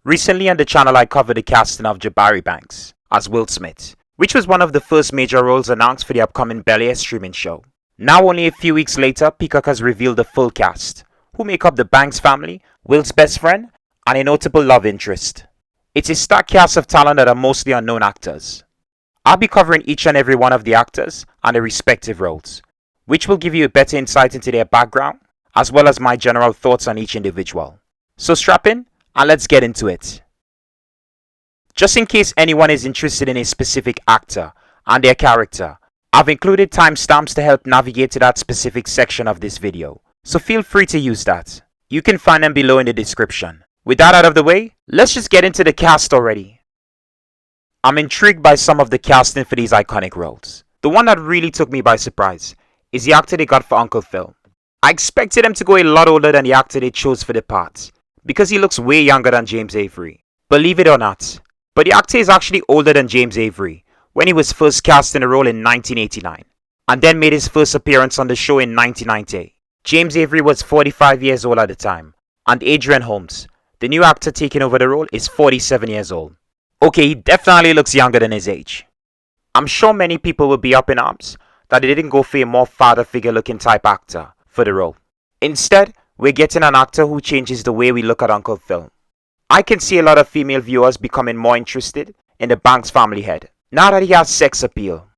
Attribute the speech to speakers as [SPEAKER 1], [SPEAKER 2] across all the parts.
[SPEAKER 1] Recently on the channel I covered the casting of Jabari Banks as Will Smith, which was one of the first major roles announced for the upcoming Bel-Air streaming show. Now only a few weeks later, Peacock has revealed the full cast, who make up the Banks family, Will's best friend, and a notable love interest. It's a stacked cast of talent that are mostly unknown actors. I'll be covering each and every one of the actors and their respective roles, which will give you a better insight into their background, as well as my general thoughts on each individual. So strap in and let's get into it. Just in case anyone is interested in a specific actor and their character, I've included timestamps to help navigate to that specific section of this video, so feel free to use that. You can find them below in the description. With that out of the way, let's just get into the cast already. I'm intrigued by some of the casting for these iconic roles. The one that really took me by surprise is the actor they got for Uncle Phil. I expected him to go a lot older than the actor they chose for the part, because he looks way younger than James Avery. Believe it or not, but the actor is actually older than James Avery when he was first cast in the role in 1989, and then made his first appearance on the show in 1990. James Avery was 45 years old at the time, and Adrian Holmes, the new actor taking over the role, is 47 years old. Okay, he definitely looks younger than his age. I'm sure many people will be up in arms that they didn't go for a more father figure looking type actor for the role. Instead, we're getting an actor who changes the way we look at Uncle Phil. I can see a lot of female viewers becoming more interested in the Banks family head, now that he has sex appeal.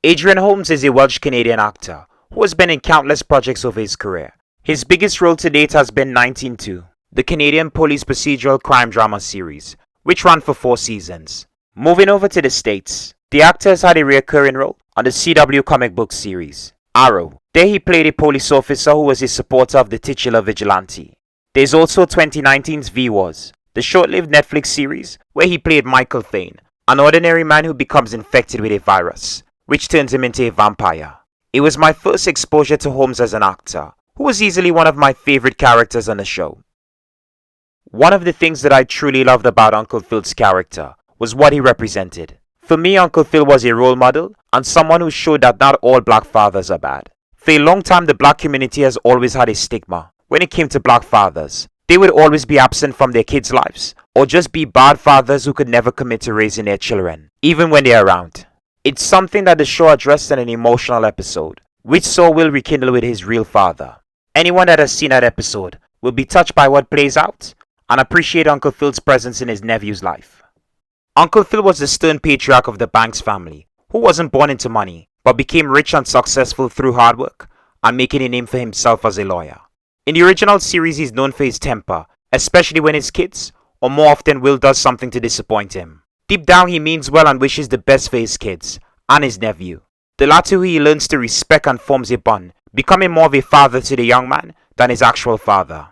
[SPEAKER 1] Adrian Holmes is a Welsh-Canadian actor who has been in countless projects over his career. His biggest role to date has been 19-2, the Canadian police procedural crime drama series, which ran for 4 seasons. Moving over to the States, the actor has had a recurring role on the CW comic book series, Arrow. There he played a police officer who was a supporter of the titular vigilante. There's also 2019's V-Wars, the short-lived Netflix series where he played Michael Thane, an ordinary man who becomes infected with a virus, which turns him into a vampire. It was my first exposure to Holmes as an actor, who was easily one of my favorite characters on the show. One of the things that I truly loved about Uncle Phil's character was what he represented. For me, Uncle Phil was a role model and someone who showed that not all black fathers are bad. For a long time, the black community has always had a stigma when it came to black fathers. They would always be absent from their kids' lives, or just be bad fathers who could never commit to raising their children, even when they're around. It's something that the show addressed in an emotional episode, which saw Will rekindle with his real father. Anyone that has seen that episode will be touched by what plays out and appreciate Uncle Phil's presence in his nephew's life. Uncle Phil was the stern patriarch of the Banks family, who wasn't born into money, but became rich and successful through hard work and making a name for himself as a lawyer. In the original series, he's known for his temper, especially when his kids, or more often Will, does something to disappoint him. Deep down, he means well and wishes the best for his kids and his nephew. The latter who he learns to respect and forms a bond, becoming more of a father to the young man than his actual father.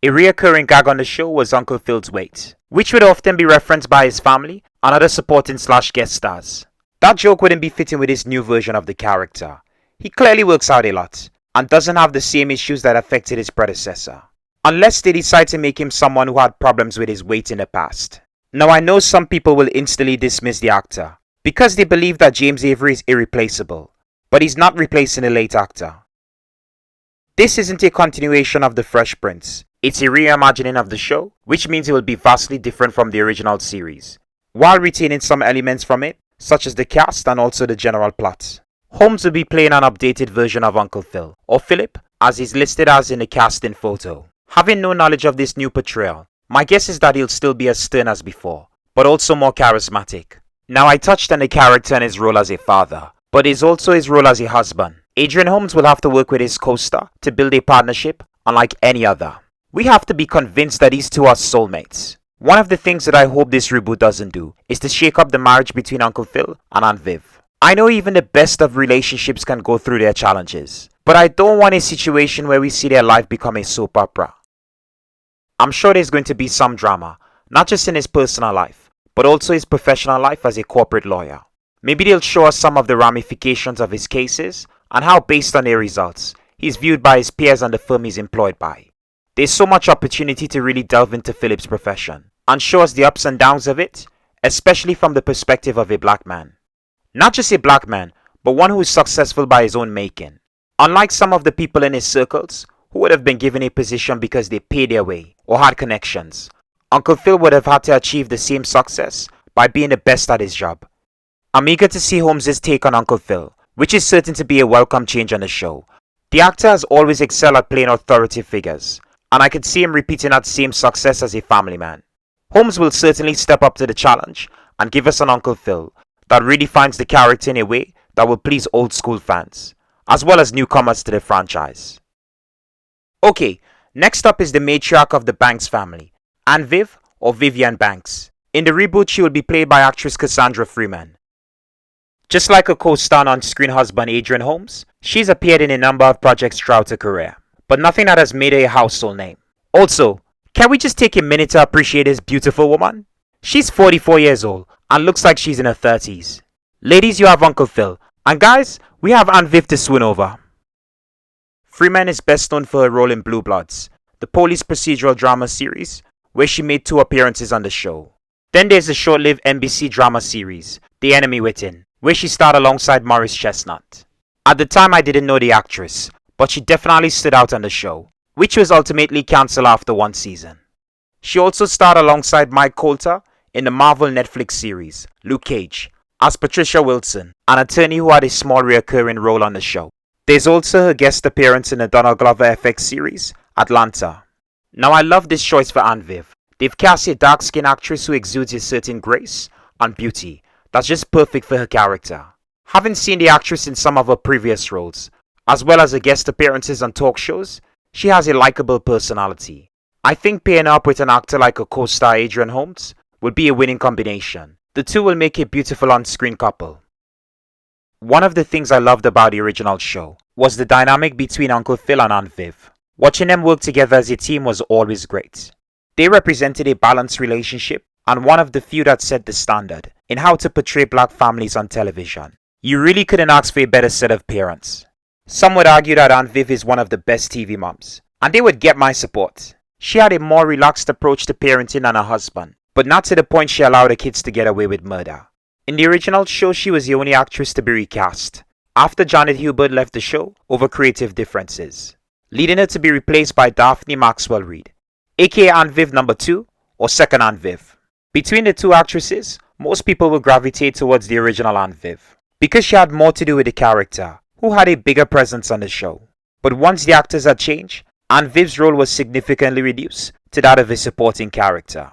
[SPEAKER 1] A reoccurring gag on the show was Uncle Phil's weight, which would often be referenced by his family and other supporting / guest stars. That joke wouldn't be fitting with his new version of the character. He clearly works out a lot and doesn't have the same issues that affected his predecessor, unless they decide to make him someone who had problems with his weight in the past. Now, I know some people will instantly dismiss the actor because they believe that James Avery is irreplaceable, but he's not replacing the late actor. This isn't a continuation of The Fresh Prince. It's a reimagining of the show, which means it will be vastly different from the original series, while retaining some elements from it, such as the cast and also the general plot. Holmes will be playing an updated version of Uncle Phil, or Philip, as he's listed as in the casting photo. Having no knowledge of this new portrayal, my guess is that he'll still be as stern as before, but also more charismatic. Now, I touched on the character and his role as a father, but it's also his role as a husband. Adrian Holmes will have to work with his co-star to build a partnership unlike any other. We have to be convinced that these two are soulmates. One of the things that I hope this reboot doesn't do is to shake up the marriage between Uncle Phil and Aunt Viv. I know even the best of relationships can go through their challenges, but I don't want a situation where we see their life become a soap opera. I'm sure there's going to be some drama, not just in his personal life, but also his professional life as a corporate lawyer. Maybe they'll show us some of the ramifications of his cases and how, based on their results, he's viewed by his peers and the firm he's employed by. There's so much opportunity to really delve into Philip's profession and show us the ups and downs of it, especially from the perspective of a black man. Not just a black man, but one who is successful by his own making. Unlike some of the people in his circles who would have been given a position because they paid their way or had connections, Uncle Phil would have had to achieve the same success by being the best at his job. I'm eager to see Holmes' take on Uncle Phil, which is certain to be a welcome change on the show. The actor has always excelled at playing authoritative figures, and I could see him repeating that same success as a family man. Holmes will certainly step up to the challenge and give us an Uncle Phil that redefines the character in a way that will please old school fans, as well as newcomers to the franchise. Okay, next up is the matriarch of the Banks family, Anne Viv or Vivian Banks. In the reboot, she will be played by actress Cassandra Freeman. Just like her co-star on-screen husband Adrian Holmes, she's appeared in a number of projects throughout her career, but nothing that has made her a household name. Also, can we just take a minute to appreciate this beautiful woman? She's 44 years old and looks like she's in her 30s. Ladies, you have Uncle Phil, and guys, we have Anne Viv to swoon over. Freeman is best known for her role in Blue Bloods, the police procedural drama series, where she made 2 appearances on the show. Then there's the short-lived NBC drama series, The Enemy Within, where she starred alongside Morris Chestnut. At the time I didn't know the actress, but she definitely stood out on the show, which was ultimately cancelled after 1 season. She also starred alongside Mike Colter in the Marvel Netflix series, Luke Cage, as Patricia Wilson, an attorney who had a small recurring role on the show. There's also her guest appearance in the Donald Glover FX series, Atlanta. Now I love this choice for Anne Viv. They've cast a dark-skinned actress who exudes a certain grace and beauty that's just perfect for her character. Having seen the actress in some of her previous roles, as well as her guest appearances on talk shows, she has a likable personality. I think pairing up with an actor like her co-star Adrian Holmes would be a winning combination. The two will make a beautiful on-screen couple. One of the things I loved about the original show was the dynamic between Uncle Phil and Aunt Viv. Watching them work together as a team was always great. They represented a balanced relationship and one of the few that set the standard in how to portray black families on television. You really couldn't ask for a better set of parents. Some would argue that Aunt Viv is one of the best TV moms, and they would get my support. She had a more relaxed approach to parenting than her husband, but not to the point she allowed her kids to get away with murder. In the original show, she was the only actress to be recast, after Janet Hubert left the show over creative differences, leading her to be replaced by Daphne Maxwell Reid, aka Aunt Viv number 2 or second Aunt Viv. Between the two actresses, most people will gravitate towards the original Aunt Viv, because she had more to do with the character, who had a bigger presence on the show. But once the actors had changed, Aunt Viv's role was significantly reduced to that of a supporting character.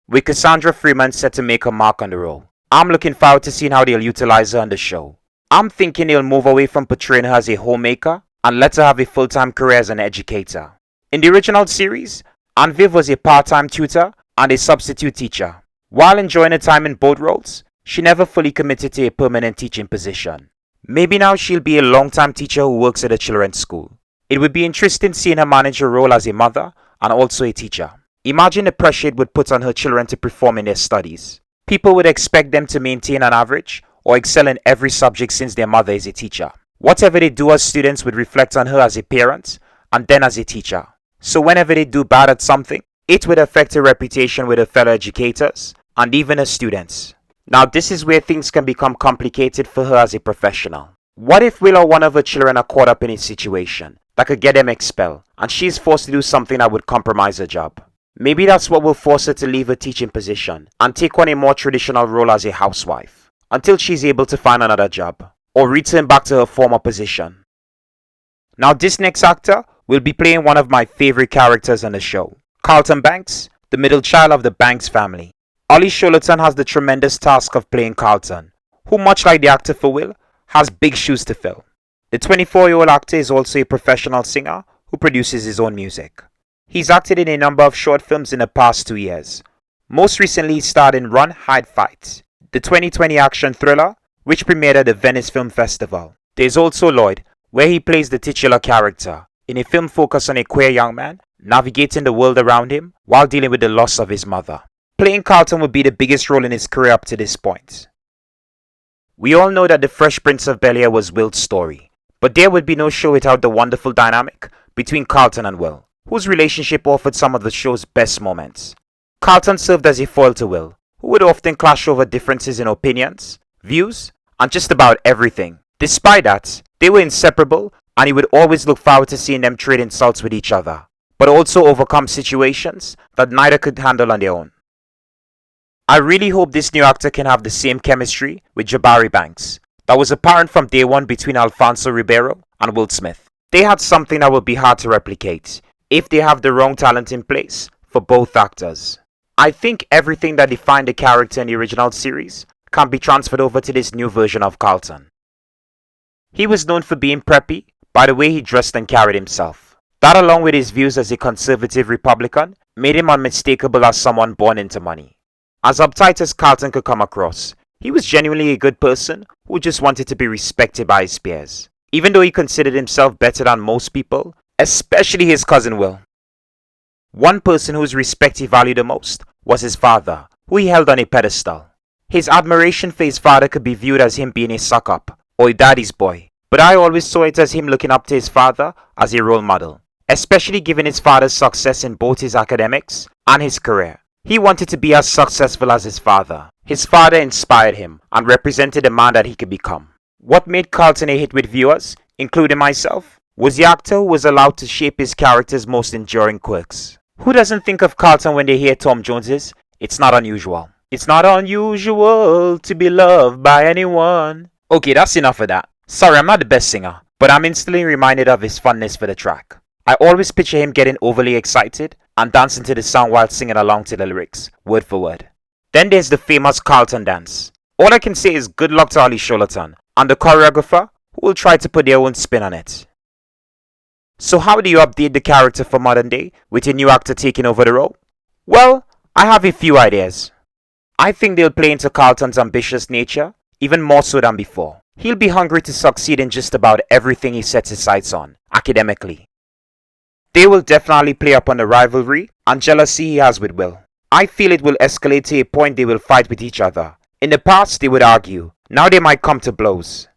[SPEAKER 1] With Cassandra Freeman set to make her mark on the role, I'm looking forward to seeing how they'll utilize her on the show. I'm thinking they'll move away from portraying her as a homemaker and let her have a full-time career as an educator. In the original series, Aunt Viv was a part-time tutor and a substitute teacher. While enjoying her time in both roles, she never fully committed to a permanent teaching position. Maybe now she'll be a long-time teacher who works at a children's school. It would be interesting seeing her manage her role as a mother and also a teacher. Imagine the pressure it would put on her children to perform in their studies. People would expect them to maintain an average or excel in every subject since their mother is a teacher. Whatever they do as students would reflect on her as a parent and then as a teacher. So whenever they do bad at something, it would affect her reputation with her fellow educators and even her students. Now this is where things can become complicated for her as a professional. What if Will or one of her children are caught up in a situation that could get them expelled and she is forced to do something that would compromise her job? Maybe that's what will force her to leave her teaching position and take on a more traditional role as a housewife until she's able to find another job or return back to her former position. Now this next actor will be playing one of my favorite characters on the show, Carlton Banks, the middle child of the Banks family. Olly Sholatan has the tremendous task of playing Carlton, who much like the actor for Will, has big shoes to fill. The 24-year-old actor is also a professional singer who produces his own music. He's acted in a number of short films in the past 2 years. Most recently he starred in Run, Hide, Fight, the 2020 action thriller which premiered at the Venice Film Festival. There's also Lloyd, where he plays the titular character in a film focused on a queer young man navigating the world around him while dealing with the loss of his mother. Playing Carlton would be the biggest role in his career up to this point. We all know that The Fresh Prince of Bel-Air was Will's story, but there would be no show without the wonderful dynamic between Carlton and Will, whose relationship offered some of the show's best moments. Carlton served as a foil to Will, who would often clash over differences in opinions, views, and just about everything. Despite that, they were inseparable and he would always look forward to seeing them trade insults with each other. but also overcome situations that neither could handle on their own. I really hope this new actor can have the same chemistry with Jabari Banks that was apparent from day one between Alfonso Ribeiro and Will Smith. They had something that will be hard to replicate if they have the wrong talent in place for both actors. I think everything that defined the character in the original series can be transferred over to this new version of Carlton. He was known for being preppy by the way he dressed and carried himself. That, along with his views as a conservative Republican, made him unmistakable as someone born into money. As uptight as Carlton could come across, he was genuinely a good person who just wanted to be respected by his peers, even though he considered himself better than most people, especially his cousin Will. One person whose respect he valued the most was his father, who he held on a pedestal. His admiration for his father could be viewed as him being a suck-up or a daddy's boy, but I always saw it as him looking up to his father as a role model, especially given his father's success in both his academics and his career. He wanted to be as successful as his father. His father inspired him and represented the man that he could become. What made Carlton a hit with viewers, including myself, was the actor who was allowed to shape his character's most enduring quirks. Who doesn't think of Carlton when they hear Tom Jones's "It's Not Unusual"? It's not unusual to be loved by anyone. Okay, that's enough of that. Sorry, I'm not the best singer, but I'm instantly reminded of his fondness for the track. I always picture him getting overly excited and dancing to the song while singing along to the lyrics, word for word. Then there's the famous Carlton dance. All I can say is good luck to Olly Sholatan and the choreographer who will try to put their own spin on it. So how do you update the character for modern day with a new actor taking over the role? Well, I have a few ideas. I think they'll play into Carlton's ambitious nature, even more so than before. He'll be hungry to succeed in just about everything he sets his sights on, academically. They will definitely play up on the rivalry and jealousy he has with Will. I feel it will escalate to a point they will fight with each other. In the past they would argue, now they might come to blows.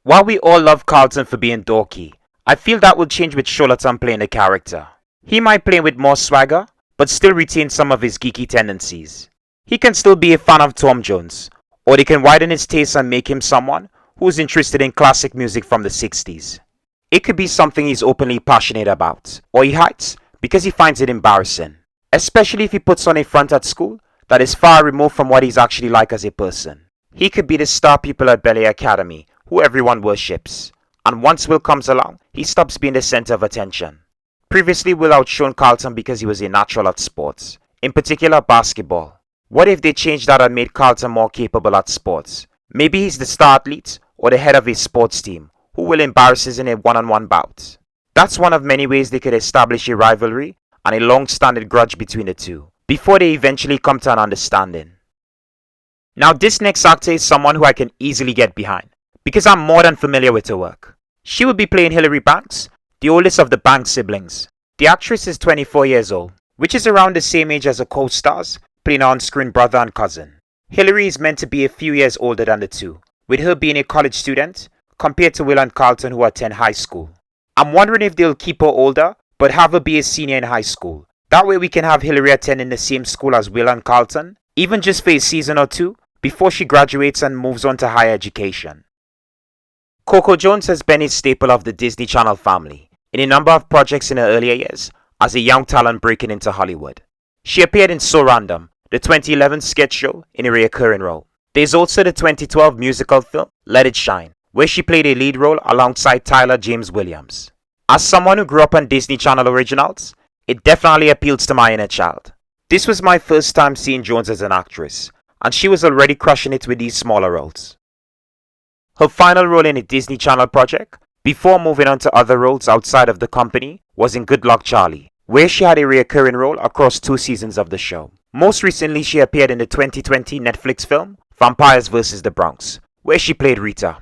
[SPEAKER 1] While we all love Carlton for being dorky, I feel that will change with Sholatan playing the character. He might play with more swagger, but still retain some of his geeky tendencies. He can still be a fan of Tom Jones, or they can widen his taste and make him someone who's interested in classic music from the 60s. It could be something he's openly passionate about, or he hides because he finds it embarrassing, especially if he puts on a front at school that is far removed from what he's actually like as a person. He could be the star pupil at Bel-Air Academy who everyone worships, and once Will comes along, he stops being the center of attention. Previously, Will outshone Carlton because he was a natural at sports, in particular basketball. What if they changed that and made Carlton more capable at sports? Maybe he's the star athlete or the head of a sports team who will embarrass us in a one-on-one bout. That's one of many ways they could establish a rivalry and a long-standing grudge between the two, before they eventually come to an understanding. Now this next actor is someone who I can easily get behind, because I'm more than familiar with her work. She will be playing Hilary Banks, the oldest of the Banks siblings. The actress is 24 years old, which is around the same age as her co-stars, playing her on-screen brother and cousin. Hilary is meant to be a few years older than the two, with her being a college student, compared to Will and Carlton who attend high school. I'm wondering if they'll keep her older, but have her be a senior in high school. That way we can have Hilary attending the same school as Will and Carlton, even just for a season or two, before she graduates and moves on to higher education. CoCo Jones has been a staple of the Disney Channel family, in a number of projects in her earlier years, as a young talent breaking into Hollywood. She appeared in So Random, the 2011 sketch show, in a recurring role. There's also the 2012 musical film, Let It Shine, where she played a lead role alongside Tyler James Williams. As someone who grew up on Disney Channel originals, it definitely appeals to my inner child. This was my first time seeing Jones as an actress, and she was already crushing it with these smaller roles. Her final role in a Disney Channel project, before moving on to other roles outside of the company, was in Good Luck Charlie, where she had a recurring role across 2 seasons of the show. Most recently, she appeared in the 2020 Netflix film, Vampires vs. the Bronx, where she played Rita.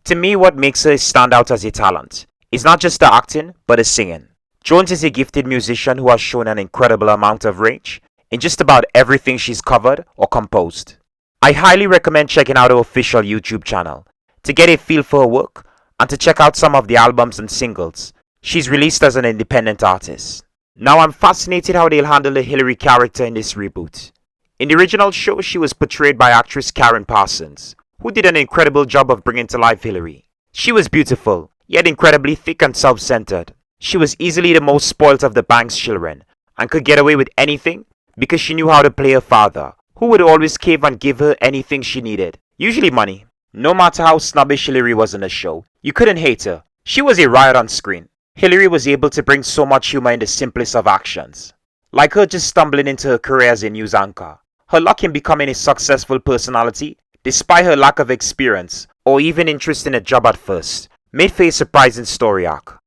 [SPEAKER 1] To me, what makes her stand out as a talent is not just the acting, but the singing. Jones is a gifted musician who has shown an incredible amount of range in just about everything she's covered or composed. I highly recommend checking out her official YouTube channel to get a feel for her work and to check out some of the albums and singles she's released as an independent artist. Now I'm fascinated how they'll handle the Hilary character in this reboot. In the original show, she was portrayed by actress Karen Parsons, who did an incredible job of bringing to life Hilary. She was beautiful, yet incredibly thick and self-centered. She was easily the most spoilt of the Banks children and could get away with anything because she knew how to play her father, who would always cave and give her anything she needed, usually money. No matter how snobbish Hilary was on the show, you couldn't hate her. She was a riot on screen. Hilary was able to bring so much humor in the simplest of actions. Like her just stumbling into her career as a news anchor, her luck in becoming a successful personality, despite her lack of experience or even interest in a job at first, made for a surprising story arc.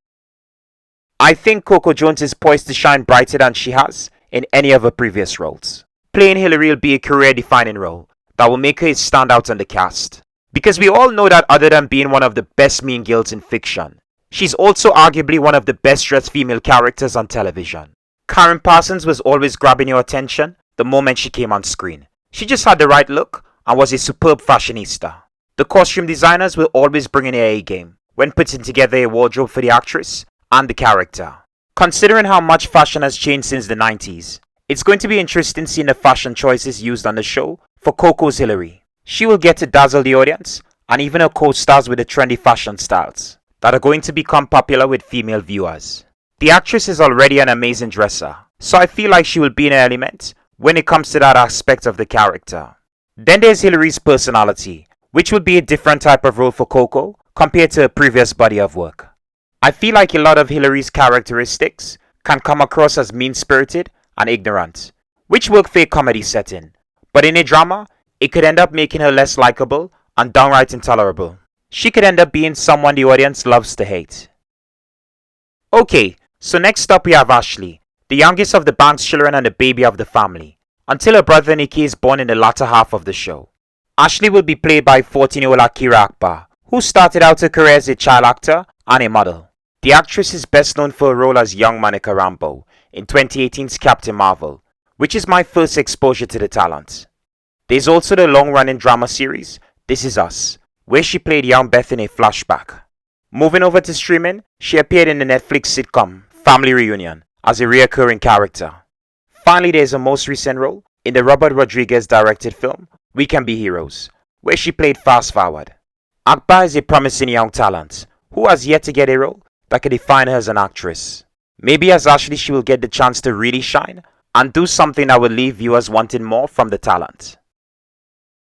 [SPEAKER 1] I think CoCo Jones is poised to shine brighter than she has in any of her previous roles. Playing Hilary will be a career-defining role that will make her a standout on the cast. Because we all know that other than being one of the best mean girls in fiction, she's also arguably one of the best-dressed female characters on television. Karen Parsons was always grabbing your attention the moment she came on screen. She just had the right look and was a superb fashionista. The costume designers will always bring in their A-game when putting together a wardrobe for the actress and the character. Considering how much fashion has changed since the 90s, it's going to be interesting seeing the fashion choices used on the show for CoCo's Hilary. She will get to dazzle the audience and even her co-stars with the trendy fashion styles that are going to become popular with female viewers. The actress is already an amazing dresser, so I feel like she will be in her element when it comes to that aspect of the character. Then there's Hilary's personality, which will be a different type of role for CoCo compared to her previous body of work. I feel like a lot of Hilary's characteristics can come across as mean-spirited and ignorant, which work for a comedy setting, but in a drama, it could end up making her less likable and downright intolerable. She could end up being someone the audience loves to hate. Okay, so next up we have Ashley, the youngest of the Banks children and the baby of the family, until her brother Nikki is born in the latter half of the show. Ashley will be played by 14-year-old Akira Akbar, who started out her career as a child actor and a model. The actress is best known for her role as young Monica Rambeau in 2018's Captain Marvel, which is my first exposure to the talent. There's also the long-running drama series, This Is Us, where she played young Beth in a flashback. Moving over to streaming, she appeared in the Netflix sitcom Family Reunion as a recurring character. Finally, there's her most recent role in the Robert Rodriguez-directed film We Can Be Heroes, where she played Fast Forward. Akbar is a promising young talent who has yet to get a role that could define her as an actress. Maybe as Ashley she will get the chance to really shine and do something that will leave viewers wanting more from the talent.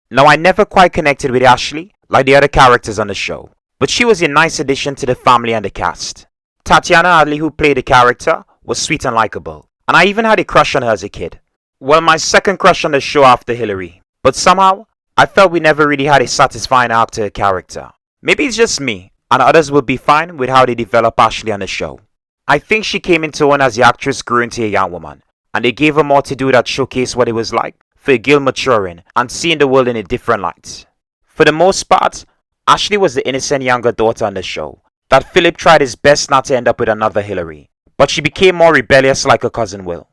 [SPEAKER 1] Now, I never quite connected with Ashley like the other characters on the show, but she was a nice addition to the family and the cast. Tatiana Adley, who played the character, was sweet and likable, and I even had a crush on her as a kid. Well, my second crush on the show after Hilary, but somehow I felt we never really had a satisfying arc to her character. Maybe it's just me, and others will be fine with how they develop Ashley on the show. I think she came into one as the actress grew into a young woman, and they gave her more to do that showcased what it was like for a girl maturing and seeing the world in a different light. For the most part, Ashley was the innocent younger daughter on the show that Philip tried his best not to end up with another Hilary, but she became more rebellious like her cousin Will.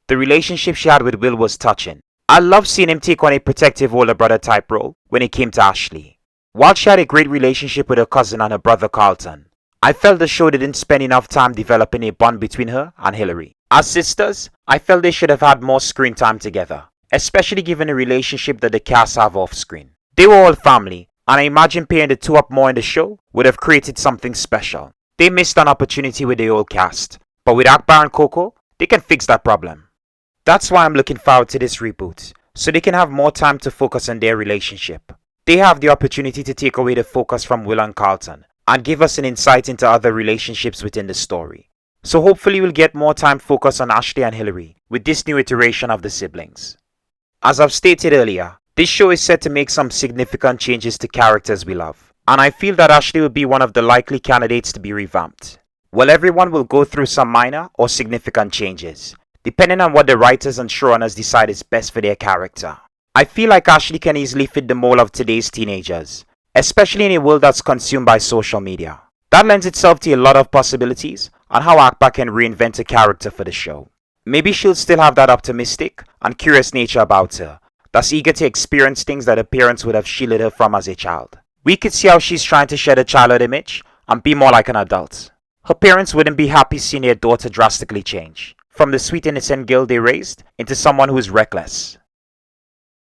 [SPEAKER 1] The relationship she had with Will was touching. I loved seeing him take on a protective older brother type role when it came to Ashley. While she had a great relationship with her cousin and her brother Carlton, I felt the show didn't spend enough time developing a bond between her and Hilary. As sisters, I felt they should have had more screen time together, especially given the relationship that the cast have off screen. They were all family, and I imagine pairing the two up more in the show would have created something special. They missed an opportunity with the old cast, but with Akbar and CoCo, they can fix that problem. That's why I'm looking forward to this reboot, so they can have more time to focus on their relationship. They have the opportunity to take away the focus from Will and Carlton and give us an insight into other relationships within the story. So hopefully we'll get more time focused on Ashley and Hilary with this new iteration of the siblings. As I've stated earlier, this show is set to make some significant changes to characters we love, and I feel that Ashley will be one of the likely candidates to be revamped. While everyone will go through some minor or significant changes, depending on what the writers and showrunners decide is best for their character. I feel like Ashley can easily fit the mold of today's teenagers, especially in a world that's consumed by social media. That lends itself to a lot of possibilities on how Akbar can reinvent a character for the show. Maybe she'll still have that optimistic and curious nature about her, that's eager to experience things that her parents would have shielded her from as a child. We could see how she's trying to shed a childhood image and be more like an adult. Her parents wouldn't be happy seeing their daughter drastically change, from the sweet innocent girl they raised into someone who's reckless.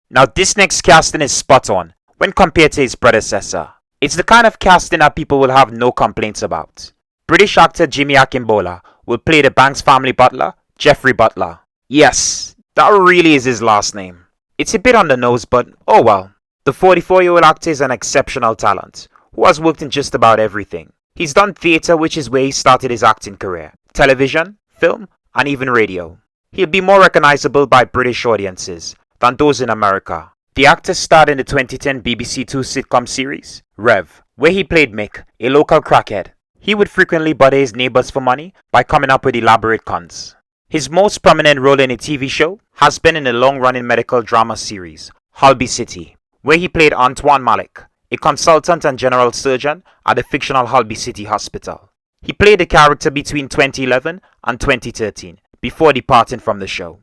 [SPEAKER 1] Now, this next casting is spot on when compared to its predecessor. It's the kind of casting that people will have no complaints about. British actor Jimmy Akingbola will play the Banks family butler, Geoffrey Butler. Yes, that really is his last name. It's a bit on the nose, but oh well. The 44-year-old actor is an exceptional talent, who has worked in just about everything. He's done theatre, which is where he started his acting career, television, film, and even radio. He'll be more recognizable by British audiences than those in America. The actor starred in the 2010 BBC Two sitcom series, Rev, where he played Mick, a local crackhead. He would frequently butter his neighbors for money by coming up with elaborate cons. His most prominent role in a TV show has been in the long-running medical drama series, Holby City, where he played Antoine Malik, a consultant and general surgeon at the fictional Holby City Hospital. He played the character between 2011 and 2013, before departing from the show.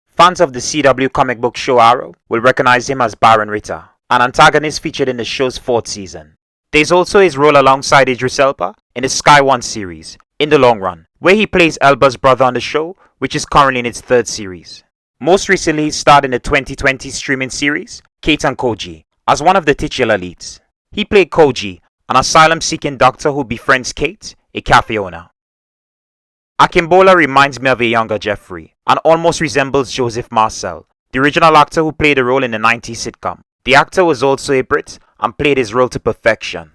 [SPEAKER 1] Fans of the CW comic book show Arrow will recognize him as Baron Ritter, an antagonist featured in the show's 4th season. There's also his role alongside Idris Elba in the Sky One series, In the Long Run, where he plays Elba's brother on the show, which is currently in its 3rd series. Most recently, he starred in the 2020 streaming series, Kate and Koji, as one of the titular leads. He played Koji, an asylum-seeking doctor who befriends Kate, a cafe owner. Akingbola reminds me of a younger Geoffrey, and almost resembles Joseph Marcel, the original actor who played the role in the 90s sitcom. The actor was also a Brit and played his role to perfection.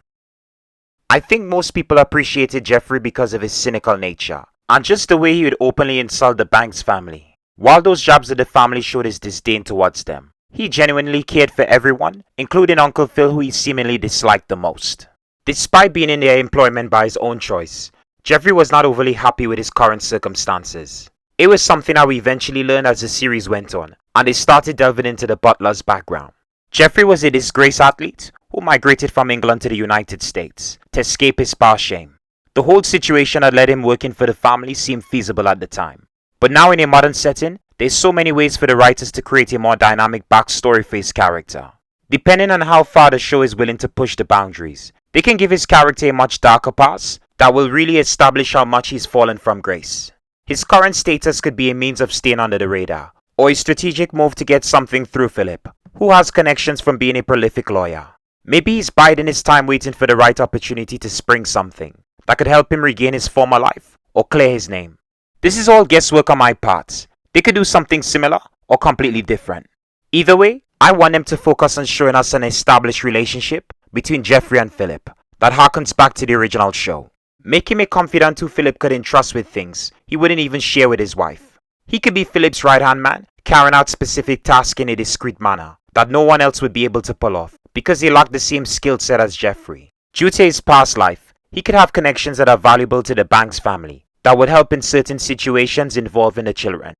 [SPEAKER 1] I think most people appreciated Geoffrey because of his cynical nature, and just the way he would openly insult the Banks family. While those jabs at the family showed his disdain towards them, he genuinely cared for everyone, including Uncle Phil, who he seemingly disliked the most. Despite being in their employment by his own choice, Geoffrey was not overly happy with his current circumstances. It was something that we eventually learned as the series went on, and they started delving into the butler's background. Geoffrey was a disgraced athlete who migrated from England to the United States to escape his past shame. The whole situation that led him working for the family seemed feasible at the time. But now in a modern setting, there's so many ways for the writers to create a more dynamic backstory for his character. Depending on how far the show is willing to push the boundaries, they can give his character a much darker past that will really establish how much he's fallen from grace. His current status could be a means of staying under the radar, or a strategic move to get something through Philip, who has connections from being a prolific lawyer. Maybe he's biding his time waiting for the right opportunity to spring something that could help him regain his former life or clear his name. This is all guesswork on my part. They could do something similar or completely different. Either way, I want them to focus on showing us an established relationship between Geoffrey and Philip that harkens back to the original show. Make him a confidant who Philip could entrust with things he wouldn't even share with his wife. He could be Philip's right-hand man, carrying out specific tasks in a discreet manner that no one else would be able to pull off because he lacked the same skill set as Geoffrey. Due to his past life, he could have connections that are valuable to the Banks family that would help in certain situations involving the children.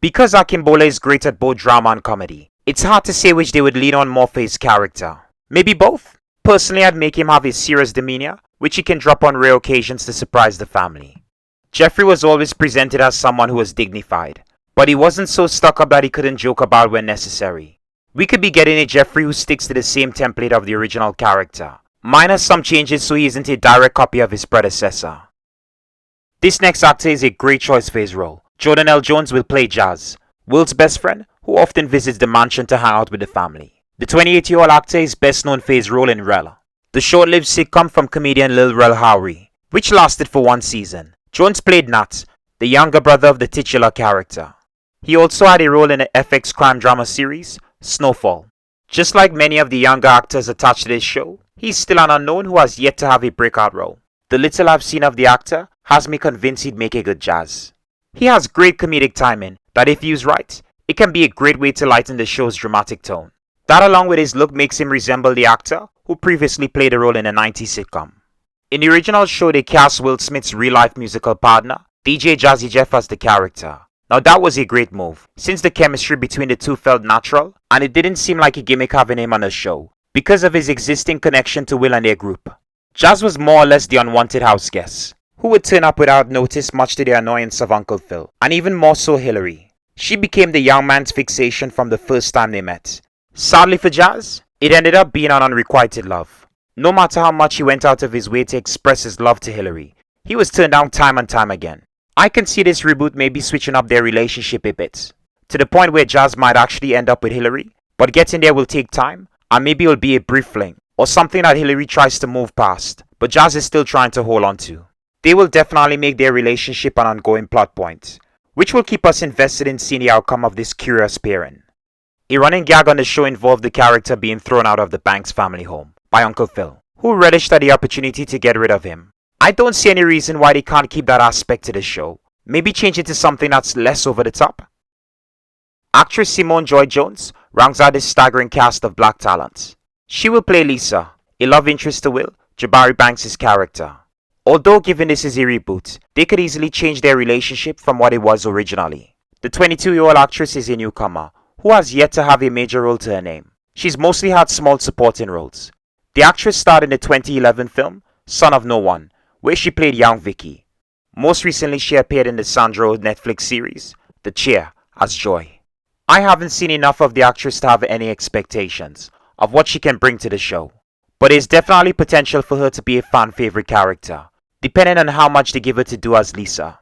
[SPEAKER 1] Because Akingbola is great at both drama and comedy, it's hard to say which they would lean on more for his character. Maybe both? Personally, I'd make him have a serious demeanor, which he can drop on rare occasions to surprise the family. Geoffrey was always presented as someone who was dignified, but he wasn't so stuck up that he couldn't joke about when necessary. We could be getting a Geoffrey who sticks to the same template of the original character, minus some changes so he isn't a direct copy of his predecessor. This next actor is a great choice for his role. Jordan L. Jones will play Jazz, Will's best friend who often visits the mansion to hang out with the family. The 28-year-old actor is best known for his role in Rel, the short-lived sitcom from comedian Lil Rel Howery, which lasted for 1 season. Jones played Nat, the younger brother of the titular character. He also had a role in the FX crime drama series, Snowfall. Just like many of the younger actors attached to this show, he's still an unknown who has yet to have a breakout role. The little I've seen of the actor has me convinced he'd make a good Jazz. He has great comedic timing that if used right, it can be a great way to lighten the show's dramatic tone. That along with his look makes him resemble the actor who previously played a role in a 90s sitcom. In the original show, they cast Will Smith's real-life musical partner, DJ Jazzy Jeff, as the character. Now that was a great move, since the chemistry between the two felt natural, and it didn't seem like a gimmick having him on the show, because of his existing connection to Will and their group. Jazz was more or less the unwanted house guest, who would turn up without notice much to the annoyance of Uncle Phil, and even more so Hilary. She became the young man's fixation from the first time they met. Sadly for Jazz, it ended up being an unrequited love. No matter how much he went out of his way to express his love to Hilary, he was turned down time and time again. I can see this reboot maybe switching up their relationship a bit, to the point where Jazz might actually end up with Hilary, but getting there will take time, and maybe it'll be a brief fling. or something that Hilary tries to move past, but Jazz is still trying to hold on to. They will definitely make their relationship an ongoing plot point, which will keep us invested in seeing the outcome of this curious pairing. A running gag on the show involved the character being thrown out of the Banks family home by Uncle Phil, who relished at the opportunity to get rid of him. I don't see any reason why they can't keep that aspect to the show. Maybe change it to something that's less over the top. Actress Simone Jones rounds out this staggering cast of black talent. She will play Lisa, a love interest to Will, Jabari Banks' character. Although given this is a reboot, they could easily change their relationship from what it was originally. The 22-year-old actress is a newcomer, who has yet to have a major role to her name. She's mostly had small supporting roles. The actress starred in the 2011 film, Son of No One, where she played young Vicky. Most recently she appeared in the Sandro Netflix series, The Chair, as Joy. I haven't seen enough of the actress to have any expectations of what she can bring to the show, but there's definitely potential for her to be a fan favorite character, depending on how much they give her to do as Lisa.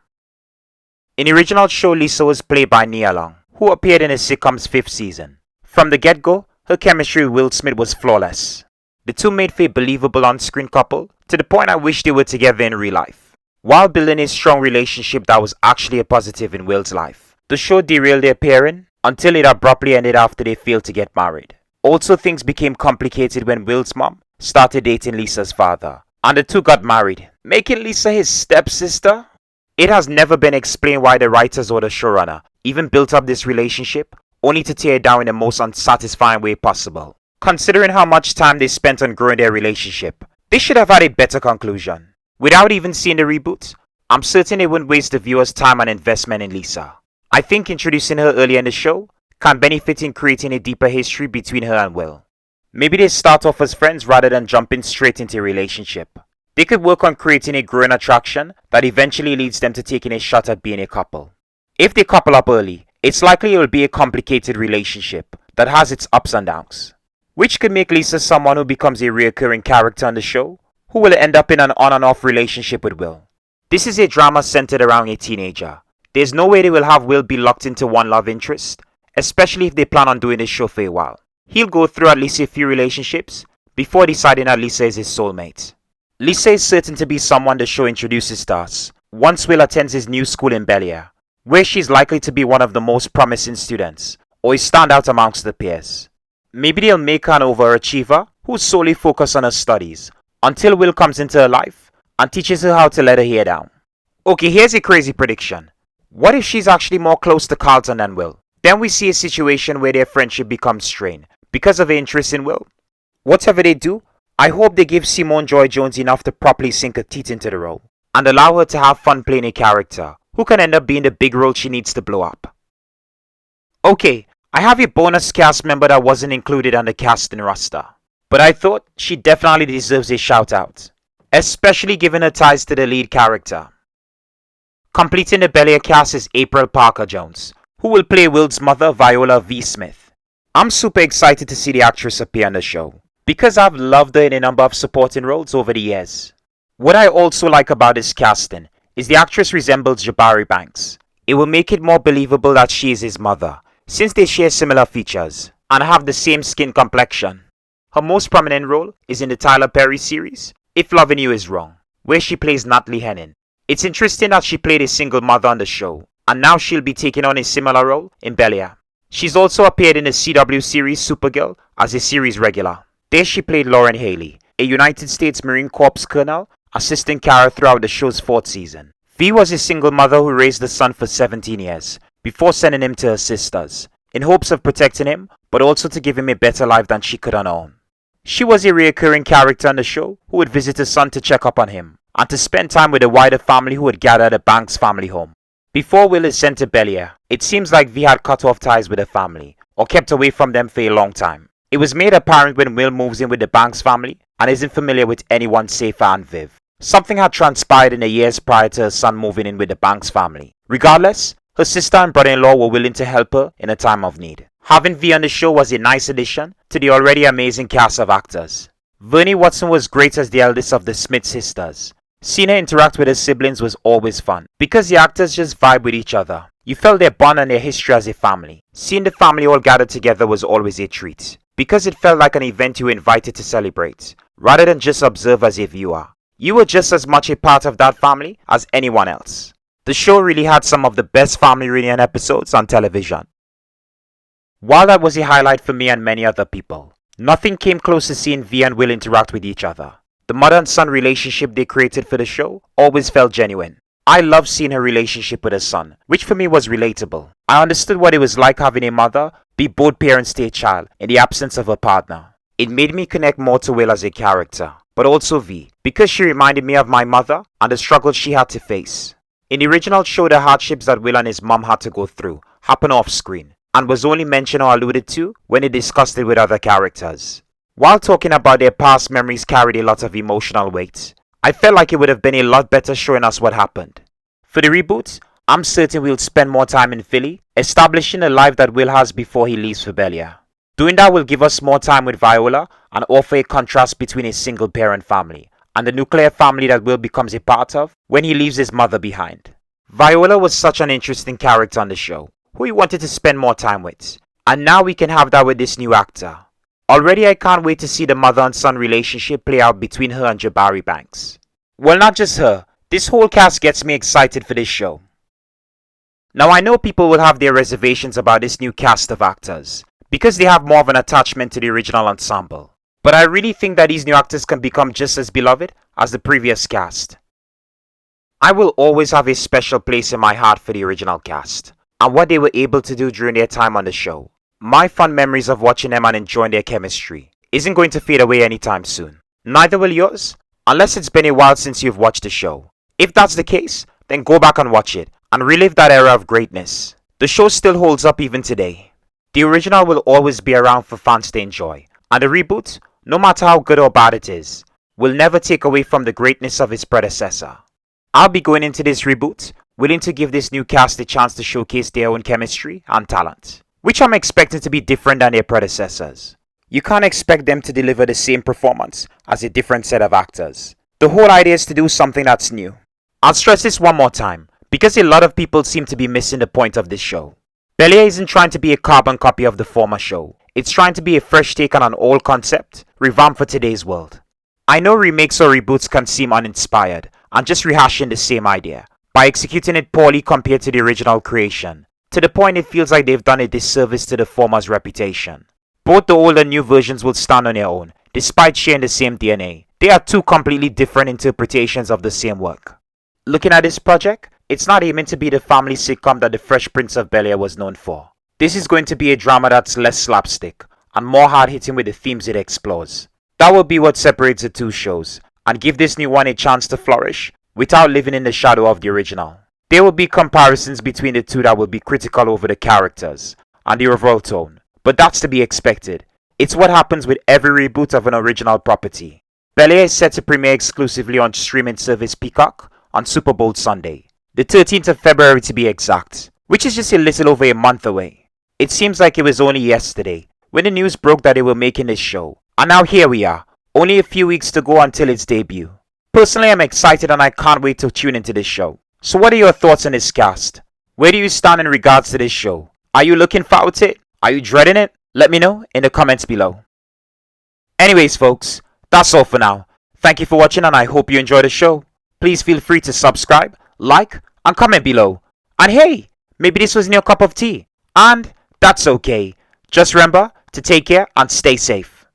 [SPEAKER 1] In the original show, Lisa was played by Nia Long, who appeared in the sitcom's 5th season. From the get-go, her chemistry with Will Smith was flawless. The two made for a believable on-screen couple, to the point I wish they were together in real life, while building a strong relationship that was actually a positive in Will's life. The show derailed their pairing until it abruptly ended after they failed to get married. Also, things became complicated when Will's mom started dating Lisa's father, and the two got married, making Lisa his stepsister. It has never been explained why the writers or the showrunner even built up this relationship, only to tear it down in the most unsatisfying way possible. Considering how much time they spent on growing their relationship, they should have had a better conclusion. Without even seeing the reboot, I'm certain they wouldn't waste the viewer's time and investment in Lisa. I think introducing her early in the show can benefit in creating a deeper history between her and Will. Maybe they start off as friends rather than jumping straight into a relationship. They could work on creating a growing attraction that eventually leads them to taking a shot at being a couple. If they couple up early, it's likely it will be a complicated relationship that has its ups and downs, which could make Lisa someone who becomes a recurring character on the show, who will end up in an on and off relationship with Will. This is a drama centered around a teenager. There's no way they will have Will be locked into one love interest, especially if they plan on doing this show for a while. He'll go through at least a few relationships before deciding that Lisa is his soulmate. Lisa is certain to be someone the show introduces to us once Will attends his new school in Bel-Air, where she's likely to be one of the most promising students, or a standout amongst the peers. Maybe they'll make her an overachiever who's solely focused on her studies, until Will comes into her life and teaches her how to let her hair down. Okay, here's a crazy prediction. What if she's actually more close to Carlton than Will? Then we see a situation where their friendship becomes strained because of her interest in Will. Whatever they do, I hope they give Simone Jones enough to properly sink her teeth into the role, and allow her to have fun playing a character who can end up being the big role she needs to blow up. Okay, I have a bonus cast member that wasn't included on the casting roster, but I thought she definitely deserves a shout out, especially given her ties to the lead character. Completing the Bel-Air cast is April Parker Jones, who will play Will's mother, Viola V. Smith. I'm super excited to see the actress appear on the show, because I've loved her in a number of supporting roles over the years. What I also like about this casting is the actress resembles Jabari Banks. It will make it more believable that she is his mother, since they share similar features and have the same skin complexion. Her most prominent role is in the Tyler Perry series, If Loving You Is Wrong, where she plays Natalie Henning. It's interesting that she played a single mother on the show, and now she'll be taking on a similar role in Bel-Air. She's also appeared in the CW series Supergirl as a series regular. There she played Lauren Haley, a United States Marine Corps colonel, assisting Kara throughout the show's 4th season. V was a single mother who raised the son for 17 years, before sending him to her sisters, in hopes of protecting him, but also to give him a better life than she could on her own. She was a recurring character on the show who would visit her son to check up on him, and to spend time with the wider family who would gather at the Banks family home. Before Will is sent to Bel-Air, it seems like V had cut off ties with her family, or kept away from them for a long time. It was made apparent when Will moves in with the Banks family and isn't familiar with anyone save her and Viv. Something had transpired in the years prior to her son moving in with the Banks family. Regardless, her sister and brother-in-law were willing to help her in a time of need. Having V on the show was a nice addition to the already amazing cast of actors. Vernie Watson was great as the eldest of the Smith sisters. Seeing her interact with her siblings was always fun, because the actors just vibe with each other. You felt their bond and their history as a family. Seeing the family all gathered together was always a treat. because it felt like an event you were invited to celebrate, rather than just observe as a viewer. You were just as much a part of that family as anyone else. The show really had some of the best family reunion episodes on television. While that was a highlight for me and many other people, nothing came close to seeing V and Will interact with each other. The mother and son relationship they created for the show always felt genuine. I loved seeing her relationship with her son, which for me was relatable. I understood what it was like having a mother be both parents to a child in the absence of a partner. It made me connect more to Will as a character, but also V, because she reminded me of my mother and the struggles she had to face. In the original show, the hardships that Will and his mom had to go through happened off screen, and was only mentioned or alluded to when they discussed it with other characters. While talking about their past memories carried a lot of emotional weight, I felt like it would have been a lot better showing us what happened. For the reboot, I'm certain we'll spend more time in Philly, establishing the life that Will has before he leaves for Bel-Air. Doing that will give us more time with Viola and offer a contrast between a single parent family and the nuclear family that Will becomes a part of when he leaves his mother behind. Viola was such an interesting character on the show, who we wanted to spend more time with, and now we can have that with this new actor. Already I can't wait to see the mother and son relationship play out between her and Jabari Banks. Well, not just her, this whole cast gets me excited for this show. Now I know people will have their reservations about this new cast of actors, because they have more of an attachment to the original ensemble. But I really think that these new actors can become just as beloved as the previous cast. I will always have a special place in my heart for the original cast, and what they were able to do during their time on the show. My fond memories of watching them and enjoying their chemistry isn't going to fade away anytime soon. Neither will yours, unless it's been a while since you've watched the show. If that's the case, then go back and watch it, and relive that era of greatness. The show still holds up even today. The original will always be around for fans to enjoy, and the reboot, no matter how good or bad it is, will never take away from the greatness of its predecessor. I'll be going into this reboot willing to give this new cast a chance to showcase their own chemistry and talent, which I'm expecting to be different than their predecessors. You can't expect them to deliver the same performance as a different set of actors. The whole idea is to do something that's new. I'll stress this one more time, because a lot of people seem to be missing the point of this show. Bel-Air isn't trying to be a carbon copy of the former show. It's trying to be a fresh take on an old concept, revamped for today's world. I know remakes or reboots can seem uninspired and just rehashing the same idea, by executing it poorly compared to the original creation, to the point it feels like they've done a disservice to the former's reputation. Both the old and new versions will stand on their own, despite sharing the same DNA. They are two completely different interpretations of the same work. Looking at this project, it's not aiming to be the family sitcom that the Fresh Prince of Bel-Air was known for. This is going to be a drama that's less slapstick and more hard-hitting with the themes it explores. That will be what separates the two shows and give this new one a chance to flourish without living in the shadow of the original. There will be comparisons between the two that will be critical over the characters and the overall tone, but that's to be expected. It's what happens with every reboot of an original property. Bel-Air is set to premiere exclusively on streaming service Peacock on Super Bowl Sunday, the 13th of February to be exact, which is just a little over a month away. It seems like it was only yesterday when the news broke that they were making this show, and now here we are, only a few weeks to go until its debut. Personally, I'm excited and I can't wait to tune into this show. So what are your thoughts on this cast? Where do you stand in regards to this show? Are you looking forward to it? Are you dreading it? Let me know in the comments below. Anyways folks, that's all for now. Thank you for watching and I hope you enjoyed the show. Please feel free to subscribe, like, and comment below. And hey, maybe this wasn't your cup of tea. And that's okay. Just remember to take care and stay safe.